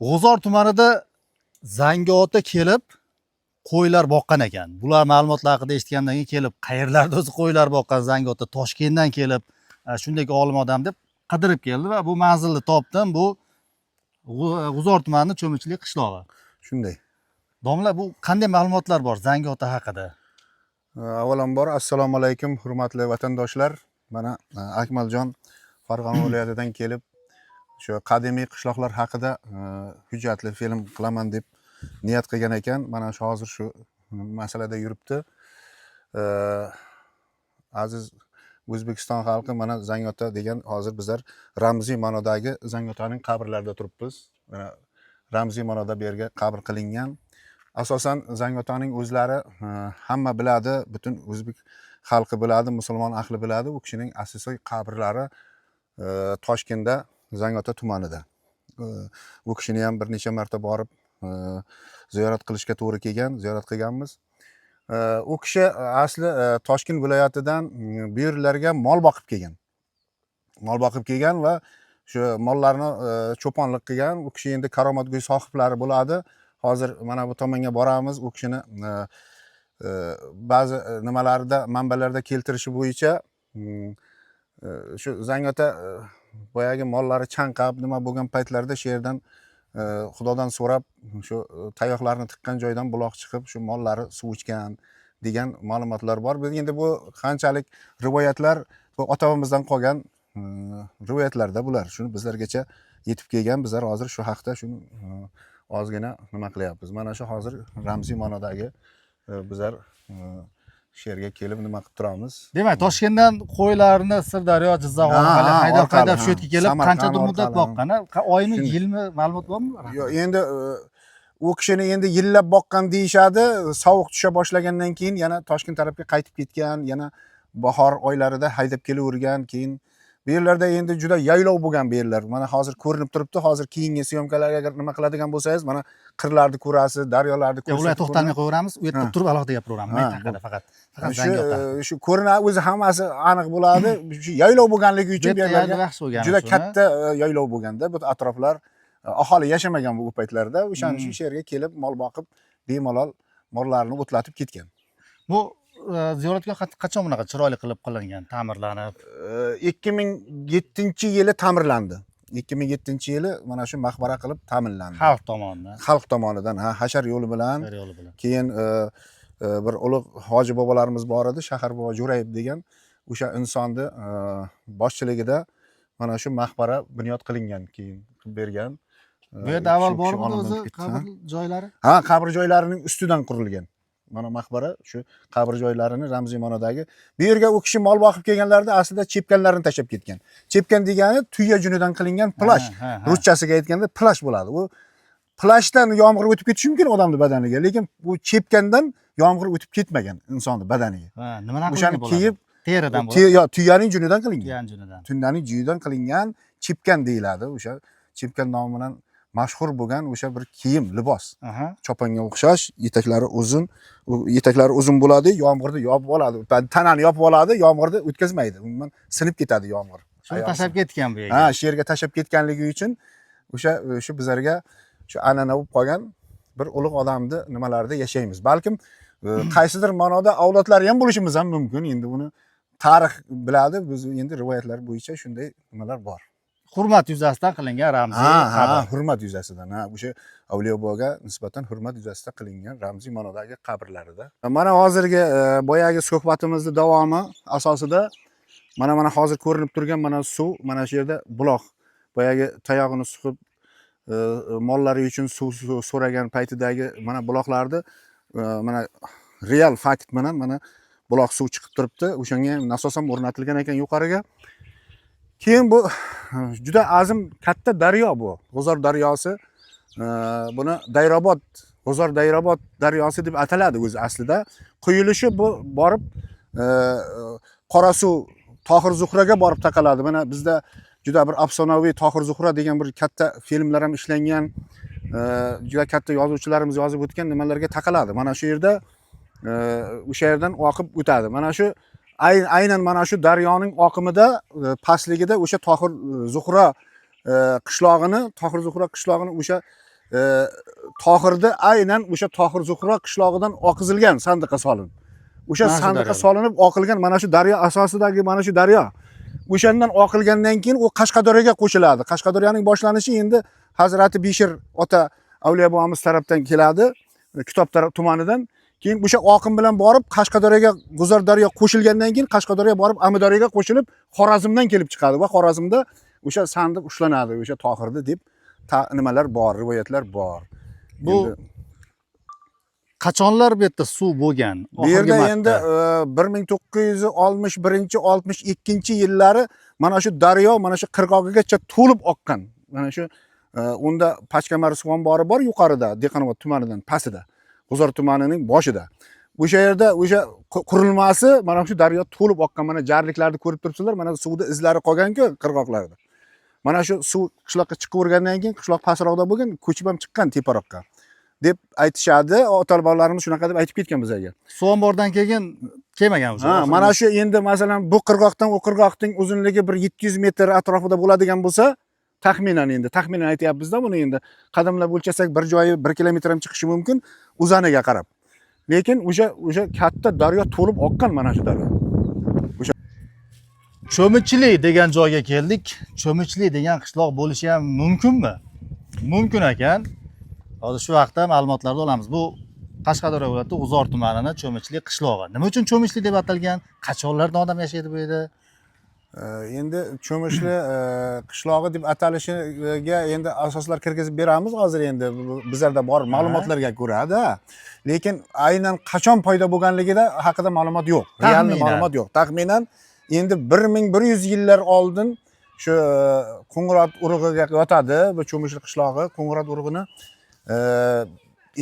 G'uzor tumanida Zangiota kelib qo'ylar boqqan ekan. Bular ma'lumotlar haqida eshitgandan keyin kelib, qayerlarda o'zi qo'ylar boqqan Zangiota, Toshkentdan kelib, shunday olim odam deb qidirib keldi va bu manzilni topdim. Bu G'uzor tumanining Cho'michli qishlog'i. Shunday. Domla, bu qanday ma'lumotlar bor Zangiota haqida? Avvalambor assalomu alaykum hurmatli vatandoshlar. Mana Akmaljon Farg'ona viloyatidan kelib shu qadimiy qishloqlar haqida hujjatli film qilaman deb niyat qilgan ekan. Mana shu hozir shu masalada yuribdi. Aziz O'zbekiston xalqi, mana Zangiota degan hozir bizlar ramziy ma'nodagi Zangiotaning qabrlarida turibmiz. Mana ramziy ma'noda bu yerga qabr qilingan. Asosan Zangiotaning o'zlari hamma biladi, butun o'zbek xalqi biladi, musulmon ahli biladi. U kishining asosiy qabrlari Toshkentda, Zangiota tumanida. U kishini ham bir necha marta borib ziyorat qilishga to'g'ri kelgan, ziyorat qilganmiz. U kishi asli Toshkent viloyatidan bu yerlarga mol boqib kelgan. Mol boqib kelgan va shu mollarni cho'ponlik qilgan. U kishi endi karomatgo'y sohiblari bo'ladi. Hozir mana bu tomonga boramiz. U kishini ba'zi nimalarida, manbalarda keltirishi bo'yicha shu Zangiota boyagi mollari chanqab nima bo'lgan paytlarda shu yerdan Xudodan so'rab shu tayoqlarni tiqqan joydan buloq chiqib shu mollari suv ichgan degan ma'lumotlar bor. Biz endi bu qanchalik rivoyatlar bu ota-bobomizdan qolgan rivoyatlarda bular. Shuni bizlargacha yetib kelgan. Bizlar hozir shu haqda shuni ozgina nima qilyapmiz. Mana shu hozir ramziy ma'nodagi bizlar shu yerga kelib nima qilib turamiz. Demak, Toshkentdan qo'ylarni Sirdaryo, Jizzax haydab shu yerga kelib qanchadir muddat boqqan? Oymi, yilmi ma'lumot bormi? Yo'q, endi u kishini endi yillab boqqan deyishadi. Sovuq tusha boshlagandan keyin yana Toshkent tarafga qaytib ketgan, yana bahor oylarida haydab kelavergan, keyin bu yerlarda endi juda yaylov bo'lgan bu yerlar. Mana hozir ko'rinib turibdi. Hozir keyingi syomkalarga agar nima qiladigan bo'lsangiz, mana qirlarni ko'rasiz, daryolarni ko'rasiz. Ular to'xtamay qo'yaveramiz. U yerda turib alohida gapiraveramiz. Men haqida faqat Zangiota. Shu ko'rinadi, o'zi hammasi aniq bo'ladi. Shu yaylov bo'lganligi uchun bu yerlarga juda katta yaylov bo'lganda, bu atroflar aholi yashamagan bu paytlarda. O'shaning uchun shu yerga kelib mol boqib, bemalol mollarini o'tlatib ketgan. Bu ziyoratga qachon bunaqa chiroyli qilib qilingan, ta'mirlanib? 2007-yili ta'mirlandi. 2007-yili mana shu maqbara qilib ta'minlandi. Xalq tomonidan. Xalq tomonidan, hashar yo'li bilan. Keyin bir ulug' hoji bobolarimiz bor edi, Shahar bobo Jo'rayev degan, o'sha insonni boshchiligida mana shu maqbara bunyod qilingan, keyin qilib bergan. Bu yerda avval bormi o'zi qabr joylari? Ha, qabr joylarining ustidan qurilgan. Mana maqbara shu qabr joylarini ramziy ma'nodagi. Bu yerga u kishi mol boqib kelganlarida aslida chepkanlarini tashlab ketgan. Chepkan degani tuya junidan qilingan plash. Ruschasiga aytganda plash bo'ladi. U plashdan yomg'ir o'tib ketishi mumkin odamning badaniga, lekin bu chepkandan yomg'ir o'tib ketmagan insonning badaniga. Nimadan o'shani kiyib teridan bo'ladi. Yo, tuyaning junidan qilingan. Tuyaning junidan. Tuyaning junidan qilingan chepkan deyiladi. O'sha chepkan nomi bilan mashhur bo'lgan o'sha bir kiyim, libos. Choponga o'xshash, etaklari uzun. U etaklari uzun bo'ladi, yomg'irni yopib oladi. Tanani yopib oladi, yomg'irni o'tkazmaydi. Umuman sinib ketadi yomg'ir. Shuni tashlab ketgan bu yerga. Ha, shu yerga tashlab ketganligi uchun o'sha shu bizlarga shu an'ana bo'lib qolgan bir ulug' odamni nimalarida yashaymiz. Balkim qaysidir ma'noda avlodlari ham bo'lishimiz ham mumkin. Endi buni tarix biladi. Biz endi rivoyatlar bo'yicha shunday nimalar bor. Hurmat yuzasidan qilingan ramziy qabr. Hurmat yuzasidan. O'sha Avliyoboga nisbatan hurmat yuzasidan qilingan ramziy ma'nodagi qabrlarida. Mana hozirgi boyagi suhbatimizni davomi asosida mana hozir ko'rinib turgan mana suv, mana shu yerda buloq. Boyagi tayog'ini suqib mollari uchun suv so'ragan paytidagi mana buloqlarni mana real fakt bilan mana buloq suv chiqib turibdi. O'shanga nasos ham o'rnatilgan ekan yuqoriga. Keyin bu juda azim katta daryo bu. G'uzor daryosi. Buni Dayrobod, G'uzor Dayrobod daryosi deb ataladi o'zi aslida. Quyilishi bu borib Qorasuv Tohir Zuhraga borib taqaladi. Mana bizda juda bir afsonaviy Tohir Zuhra degan bir katta filmlar ham ishlangan. Juda katta yozuvchilarimiz yozib o'tgan nimalarga taqaladi. Mana shu yerda o'sha yerdan oqib o'tadi. Mana shu aynan mana shu daryoning oqimida pastligida o'sha Tohir Zuhra qishlog'ini, Tohir Zuhro qishlog'ini o'sha Tohirda aynan o'sha Tohir Zuhro qishlog'idan oqizilgan sandiqqa solinib. O'sha Mana shu sandiqqa daryoda. solinib oqilgan mana shu daryo asosidagi mana shu daryo. O'shandan oqilgandan keyin u Qashqadaryoga qo'shiladi. Qashqadaryoning boshlanishi endi Hazrati Bishir ota Avliyo bobomiz tarafdan keladi, Kitob tumanidan. Keyin o'sha oqim bilan borib Qashqadaryoga G'uzordaryo qo'shilgandan keyin Qashqadaryo borib Amudaryoga qo'shilib Xorazmdan kelib chiqadi va Xorazmda o'sha sandiq ushlanadi, o'sha Tohirda deb nimalar bor, rivoyatlar bor. Bu qachonlar bu yerda suv bo'lgan? Bu yerda endi 1961-62 yillari mana shu daryo mana shu qirg'og'igacha to'lib oqqan. Mana shu unda Pachkamar suv ombori bor yuqorida, Dehqonobod tumanidan pastida, G'uzor tumanining boshida. O'sha yerda o'sha qurilmasi mana shu daryo to'lib oqqan. Mana jarliklarni ko'rib turibsizlar, mana suvda izlari qolgan-ku qirg'oqlarda. Mana shu suv qishloqqa chiqib o'rgandan keyin qishloq pastroqda bo'lgan, ko'chib ham chiqqan teparoqqa deb aytishadi. Ota-bobolarimiz shunaqa deb aytib ketgan bizga. Suv omboridan keyin kelmagan o'sha. Ha, mana shu endi masalan bu qirg'oqdan u qirg'oqning uzunligi bir 700 metr atrofida bo'ladigan bo'lsa, taxminan aytyapmiz-da buni endi qadamlab o'lchasak bir joyi 1 kilometr ham chiqishi mumkin uzaniga qarab. Lekin o'sha katta daryo to'lib oqqan mana shu daryo. Cho'michli degan joyga keldik. Cho'michli degan qishloq bo'lishi ham mumkinmi? Mumkin ekan. Hozir shu vaqtda ma'lumotlarni olamiz. Bu Qashqadaryo viloyati G'uzor tumanini Cho'michli qishlog'i. Nima uchun Cho'michli deb atalgan? Qachonlardan odam yashaydi bu yerda? Endi Cho'michli qishlog'i deb atalishiga endi asoslar kirgizib beramiz hozir endi bizlarda bor ma'lumotlarga ko'ra-da. Lekin aynan qachon paydo bo'lganligida haqida ma'lumot yo'q. Real ma'lumot yo'q. Taxminan endi 1100 yillar oldin shu Qo'ng'irot urug'iga yotadi bu Cho'michli qishlog'i. Qo'ng'irot urug'ini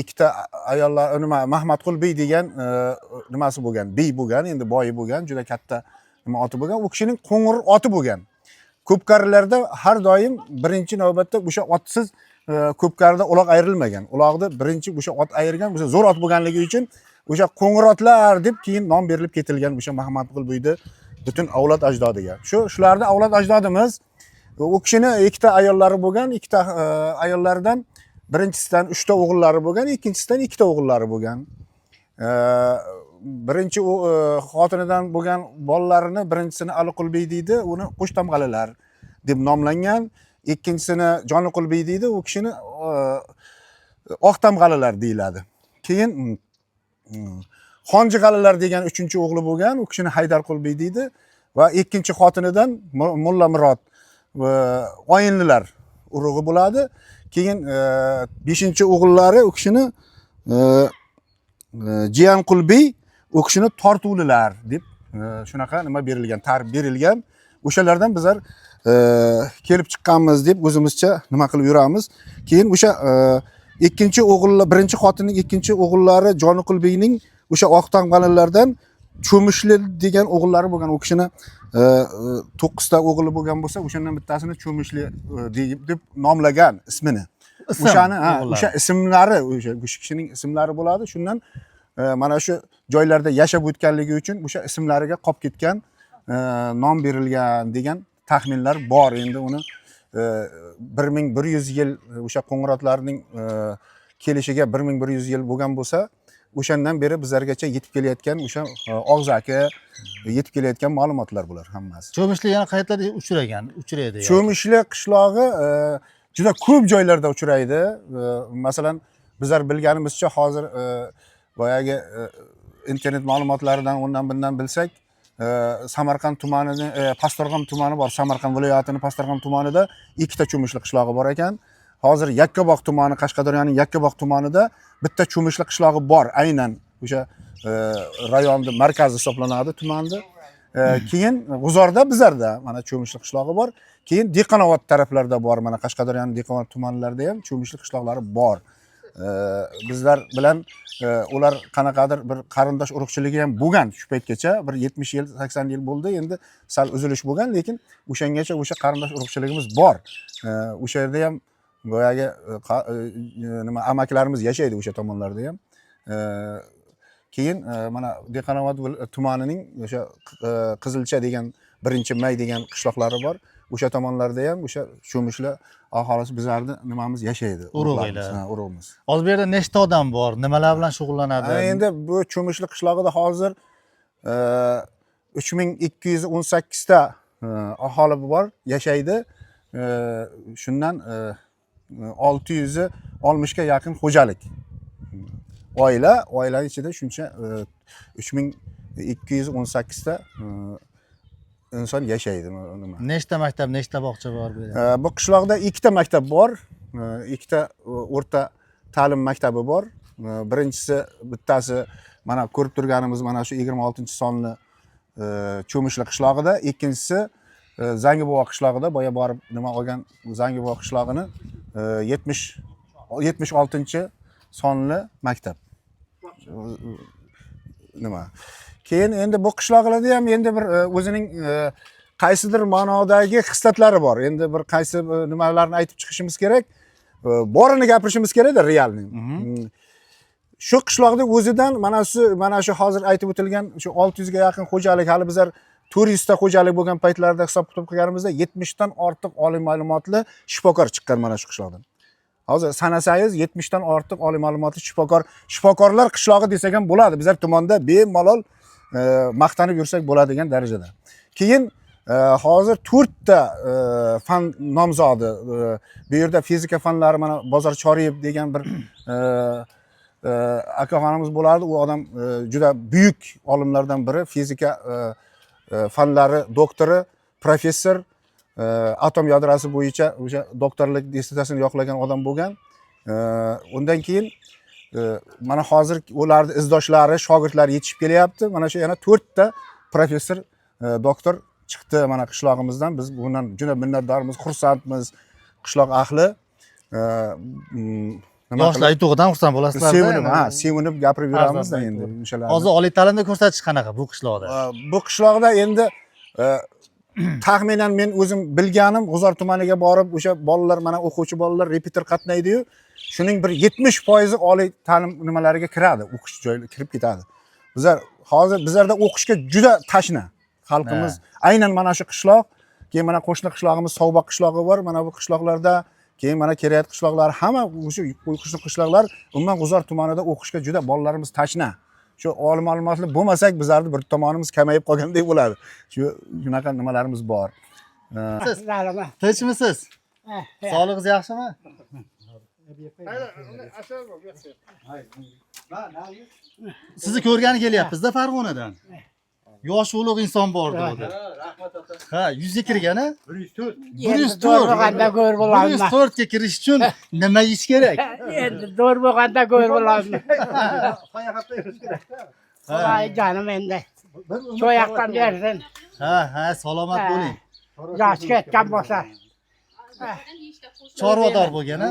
ikkita ayollar Mahmadqul Bey degan nimasi bo'lgan, bey bo'lgan, endi boyi bo'lgan, juda katta nima oti bo'lgan. U kishining qo'ng'ir oti bo'lgan. Ko'pkarilarda har doim birinchi navbatda o'sha otsiz ko'pkarida uloq ayrilmagan. Uloqni birinchi o'sha ot ayirgan, o'sha zo'r ot bo'lganligi uchun o'sha qo'ng'irotlar deb keyin nom berilib ketilgan o'sha Mahmadqul Beyni butun avlod ajdodiga. Shularni avlod ajdodimiz u kishini ikkita ayollari bo'lgan, ikkita ayollardan birinchisidan 3 ta o'g'illari bo'lgan, ikkinchisidan 2 ta o'g'illari bo'lgan. Birinchi xotinidan bo'lgan bolalarini birinchisini Aliqul Bey deydi, uni Qo'shtamg'alilar deb nomlangan. Ikkinchisini Joniqul Bey deydi, u kishini Oqtamg'alilar deyiladi. Keyin Xonjig'alilar degan 3-o'g'li bo'lgan, u kishini Haydarqul Bey deydi va ikkinchi xotinidan Mulla Murod Oyinlilar urug'i bo'ladi. Keyin 5-o'g'illari u kishini Jiyanqul Bey, u kishini Tortuvlilar deb shunaqa nima berilgan, ta'rif berilgan. O'shalardan bizlar kelib chiqqanmiz deb o'zimizcha nima qilib yuramiz. Keyin o'sha ikkinchi o'g'illar, birinchi xotinning ikkinchi o'g'illari Joniqul Beyning o'sha Oqtamg'alilardan Cho'michli degan o'g'illari bo'lgan. U kishini 9 ta o'g'li bo'lgan bo'lsa, o'shandan bittasini Cho'michli deb nomlagan ismini. O'sha ismlari, o'sha kishining ismlari bo'ladi. Shundan mana shu joylarda yashab o'tganligi uchun o'sha ismlariga qolib ketgan, nom berilgan degan taxminlar bor. Endi uni 1100 yil o'sha qo'ng'irotlarning kelishiga 1100 yil bo'lgan bo'lsa, o'shandan beri bizlargacha yetib kelayotgan o'sha og'zaki yetib kelayotgan ma'lumotlar bular hammasi. Cho'michli yana qayerlarda uchraydi? Cho'michli qishlog'i juda ko'p joylarda uchraydi. Masalan, bizlar bilganimizcha hozir boyagi internet ma'lumotlaridan undan bundan bilsak, Samarqand tumanini, Pastorg'om tumani bor. Samarqand viloyatining Pastorg'om tumanida 2 ta Cho'michli qishlog'i bor ekan. Hozir Yakkabog' tumani, Qashqadaryoning Yakkabog' tumanida bitta Cho'michli qishlog'i bor. Aynan o'sha rayonning markazi hisoblanadi tumanda. Keyin G'uzorda bizlarda mana Cho'michli qishlog'i bor. Keyin Dehqonobod taraflarida bor. Mana Qashqadaryoning Dehqonobod tumanlarida ham Cho'michli qishloqlari bor. Bizlar bilan ular qanaqadir bir qarindosh urug'chiligi ham bo'lgan shu paytgacha, bir 70 yil, 80 yil bo'ldi. Endi sal uzilish bo'lgan, lekin o'shangacha o'sha qarindosh urug'chiligimiz bor. O'sha yerda ham boyagi nima amaklarimiz yashaydi o'sha tomonlarda ham. Keyin mana Dehqonobod tumanining o'sha Qizilcha degan 1-May degan qishloqlari bor. o'sha tomonlarda ham o'sha cho'mishlar aholisi bizlarni nimamiz yashaydi. Urug'inglar. Ha, urug'imiz. Hozir bu yerda nechta odam bor? Nimalar bilan shug'ullanadi? Endi bu cho'mishli qishlog'ida hozir 3218 ta aholi bor, yashaydi. Shundan 660 ga yaqin xo'jalik. Oilaning ichida shuncha 3218 ta inson yashaydi. Nima? Nechta maktab, nechta bog'cha bor bu yerda? Bu qishloqda ikkita maktab bor. Ikkita o'rta ta'lim maktabi bor. Birinchisi bittasi mana ko'rib turganimiz mana shu 26-sonli Cho'mishli qishlog'ida, ikkinchisi Zangibo'g'o qishlog'ida boya borib nima olgan Zangibo'g'o qishlog'ini 76-sonli maktab. Nima? Keyin endi bu qishloqlarda ham endi bir o'zining qaysidir ma'nodagi xislatlari bor. Endi bir qaysi nimalarni aytib chiqishimiz kerak. Borini gapirishimiz kerak-da realni. Shu qishloqda o'zidan mana shu hozir aytib o'tilgan shu 600 ga yaqin xo'jalik, hali bizlar 400 ta xo'jalik bo'lgan paytlarda hisob kitob qilganimizda 70 dan ortiq oliy ma'lumotli shifokor chiqqan mana shu qishloqdan. Hozir sanasangiz 70 dan ortiq oliy ma'lumotli shifokorlar qishlog'i desak ham bo'ladi. Bizlar tumonda bemalol maqtanib yursak bo'ladigan darajada. Keyin hozir 4 ta fan nomzodi, bu yerda fizika fanlari mana Bozor Choriyev degan bir akaxonimiz bo'lardi. U odam juda buyuk olimlardan biri, fizika fanlari doktori, professor, atom yadrosi bo'yicha o'sha doktorlik dissertatsiyasini yoqlagan odam bo'lgan. Undan keyin mana hozir ularni izdoshlari, shogirdlari yetishib kelyapti. Mana shu yana 4 ta professor, doktor chiqdi mana qishlog'imizdan. Biz bundan juda minnatdormiz, xursandmiz. Qishloq ahli Yoshlar yutug'idan xursand bo'lasizlar. Sevinib gapirib yuramizda endi o'shalarni. Hozir oliy ta'limda ko'rsatish qanaqa bu qishloqda? Bu qishloqda endi taxminan men o'zim bilganim G'uzor tumaniga borib o'sha bolalar, mana o'quvchi bolalar repetir qatnaydi-yu, shuning bir 70% oliy ta'lim nimalariga kiradi, o'qish joylariga kirib ketadi. Bizlar hozir bizlarda o'qishga juda tashna xalqimiz. Aynan mana shu qishloq, keyin mana qo'shni qishlog'imiz Sovboq qishlog'i bor. Mana bu qishloqlarda, keyin mana Kerayat qishloqlari, hamma o'sha qo'shni qishloqlar umuman G'uzor tumanida o'qishga juda bolalarimiz tashna. Shu oliy ma'lumotli bo'lmasak, bizlarning bir tomonimiz kamayib qolgandek bo'ladi. Shunaqa nimalarimiz bor. Siz tinchmisiz? Sog'lig'ingiz yaxshimi? Sizni ko'rgani kelyapmiz-da Farg'onadan. Yosh ulug' inson bor dedi. Ha, 100 ga kirgani? 104. 104 bo'lganda ko'r bo'lamiz. 104 ga kirish uchun nima yeyish kerak? Endi zo'r bo'lganda ko'r bo'lamiz. Voy jonim endi. Shu yoqdan bersin. Ha, salomat bo'ling. Yosh ketgan bo'lsa. Chorvador bo'lgan-a?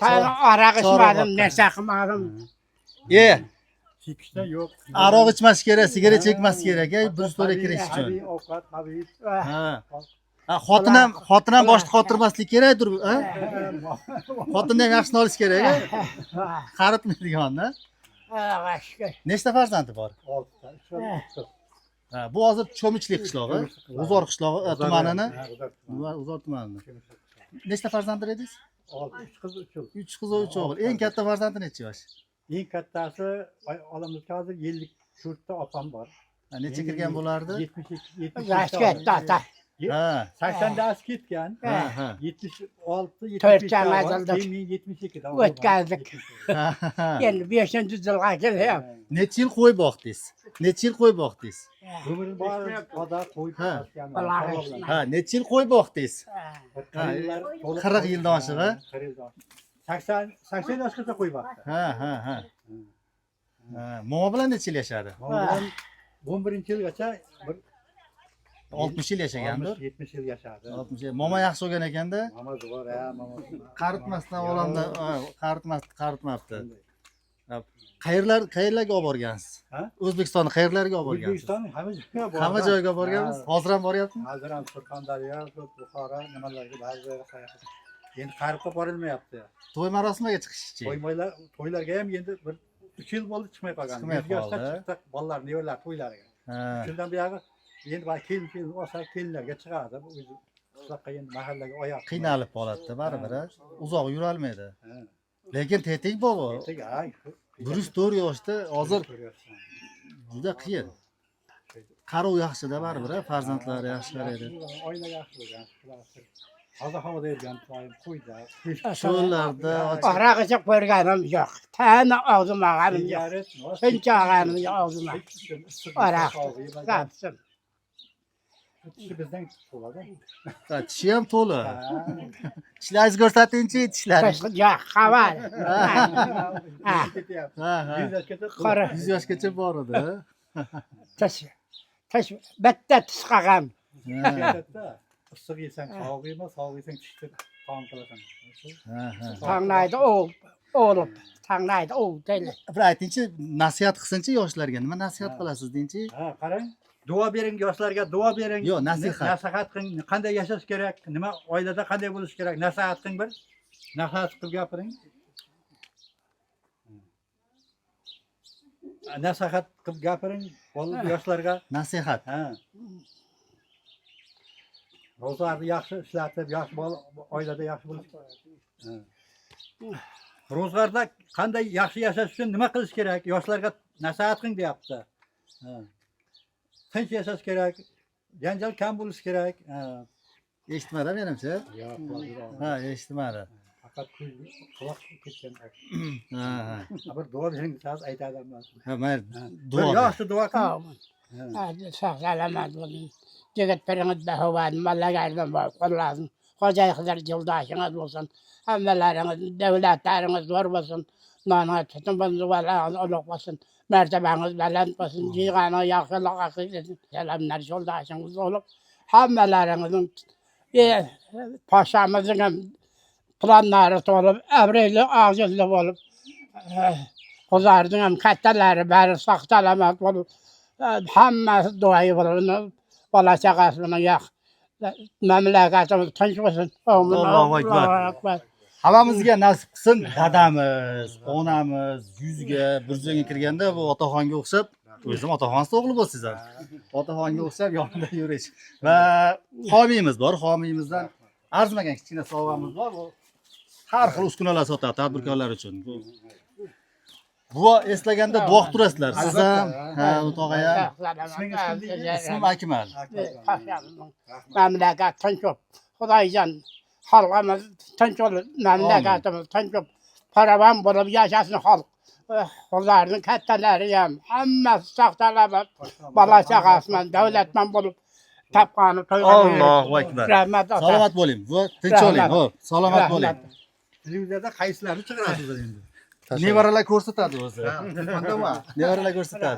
Tayyor aroq ichmadim, narsa qilmadim. Chekishda yo'q. Aroq ichmas kerak, sigaret chekmas kerak, 104 ga kirish uchun. Ovqat, habib. Ha, xotin ham boshqa xotirmaslik kerakdir, ha? Xotinni ham yaxshini olish kerak, ha? Qaritmaydigan-da. Nechta farzandi bor? 6 ta. Ha, bu hozir Cho'michli qishlog'i, G'uzor qishlog'i tumanini, G'uzor tumanini. Nechta farzandlar edingiz? 3 qiz, 3 o'g'il. 3 qiz va 3 o'g'il. Eng katta farzandi necha yosh? Eng kattasi olamizga hozir 54 ta opam bor. Necha kirgan bo'lardi? 72 Yosh ketdi ota. Ha. 80 da ketgan. Ha. 76, 75 To'rt chamazildik. Keyin 72 da. O'tkazdik. Endi 5-yilga kelyapti. Necha yil qo'y boqdingiz? Necha yil qo'y boqdingiz? Umrim bor, qoda qo'yib Ha. tashlagan. Ha, necha yil qo'y boqdingiz? 40 yildan oshiq, ha? 40 yildan. 80 yoshgacha qo'y boqdi. Ha. Momo bilan necha yil yashadi? 11-yilgacha 60 yil yashagandir. 70 yil yashadi. 60 yil. Momo yaxshi bo'lgan ekanda. Namoz bor, namoz. Qaritmasdan olamda, qaritmabdi. Qayerlarga olib borgansiz? Ha? O'zbekistonni qayerlarga olib borgansiz? O'zbekiston hamma joyga bor. Hamma joyga olib borganmiz. Hozir ham boryaptimi? Hozir ham Surxondaryo, Buxoro nimalarga ba'zi joyga sayohat. Endi qaribga borilmayapti. To'y marosimiga chiqishchi. To'ylarga ham endi bir 3 yil bo'ldi chiqmay qolgan. Chiqmay qoldi. Chiqdik bolalar, nevalar to'ylariga. Ha. Shundan buyog'i endi kelin olsa kelinlarga chiqadi. qishloqqa endi mahallaga oyoq qiynalib qoladi-da baribir. Uzoq yurolmaydi. Ha. Lekin tetik bobo. Ertaga, ay, 104 yoshda hozir ko'ryapsan. juda qiyin. Qaruv yaxshi-da baribir, farzandlari yaxshi qaraydi. Oila yaxshi bo'lgan. Hozir havoda yurgan qo'yda. Cho'llarda Aroq ichib ko'rganim yo'q. Tani og'zim og'anim yo'q. Sigaret, Shuncha og'anim yo'q og'zimga. Aroq sapsin. Tishi bizdan bo'ladi. tishi ham to'la. Tishlaringizni ko'rsatingchi, tishlaringiz. Yo'q, xabar. Ketyapti. Ha, ha. 100 yoshgacha Qora 100 yoshgacha bor edi. tish. Tish bitta tish qolgan. ketadi-da. Issiq yesang sovuq yema, sovuq yesang tishni taom qilasan. Ha, ha. Tanlaydi o'lib. Tanlaydi deydi. Bir aytingchi, nasihat qilsinchi yoshlarga. Nima nasihat qilasiz deyinchi? Ha, qarang. Duo bering yoshlarga, duo bering. Yo'q, nasihat. Nasihat qiling, qanday yashash kerak, nima oilada qanday bo'lish kerak, nasihat qiling bir. Nasihat qilib gapiring. Nasihat qilib gapiring, yoshlarga. Nasihat. Ha. Ro'zlarni yaxshi ishlatib, yaxshi oilada yaxshi bo'lish. Ro'zg'orda qanday yaxshi yashash uchun nima qilish kerak? Yoshlarga nasihat qiling deyapti. Tinch yashash kerak, janjal kam bo'lish kerak. Eshitmadi menimcha. Yo'q, Ha, eshitmadi. faqat quloq ketgan. Ha, ha. Bir duo bering desa aytadi amma. Ha, mayli. Bir Duo. yaxshi duo qiling. Sağ selamet olun. Ceket periniz behuvan, mallagardan var, kullasın. Hoca kadar yoldaşınız olsun. Hammeleriniz, devletleriniz var olsun. Nana tutun bandı var, oluk olsun. Mertebeniz belent olsun. Cigana yakışık akıdın. Selamlar yoldaşınız olup. Hammelerimizin paşamızın planları olup, evreli ağzılı olup. Hozardın katteleri beri sahtalamak olup. Hammasi duayı bo'ladi. Bola chaqasini yo'q. Mamlakatimiz tinch bo'lsin. Allohu akbar. Hammamizga nasib qilsin. Dadamiz, onamiz 100ga, 100ga kirganda bu otaxonga o'xshab, o'zim otaxonsiz o'g'li bo'lsizlar. Otaxonga o'xshab yonida yurish va homiyimiz bor. Homiyimizdan arzimagan kichkina sovg'amiz bor. Bu har xil uskunalar sotadi tadbirkorlar uchun. Bu eslaganda duo qilib turasizlar. Siz ham, ha, o'tog'a ham. Ismim Akmal. Mamlakat tinch bo'lib, Xudoyjon xalqimiz tinch bo'lib, mamlakatimiz tinch bo'lib, farovon bo'lib yashasin xalq. Xudolarning kattalari ham hammasi saqlanib, bola chaqasiman, davlatman bo'lib tapqani to'ygan. Allohu akbar. Rahmat ota. Salomat bo'ling. Va tinch oling. Xo'p, salomat bo'ling. Televizorda qaysilarni chiqarasiz endi? Nevaralar ko'rsatadi o'zi. Nevaralar ko'rsatadi.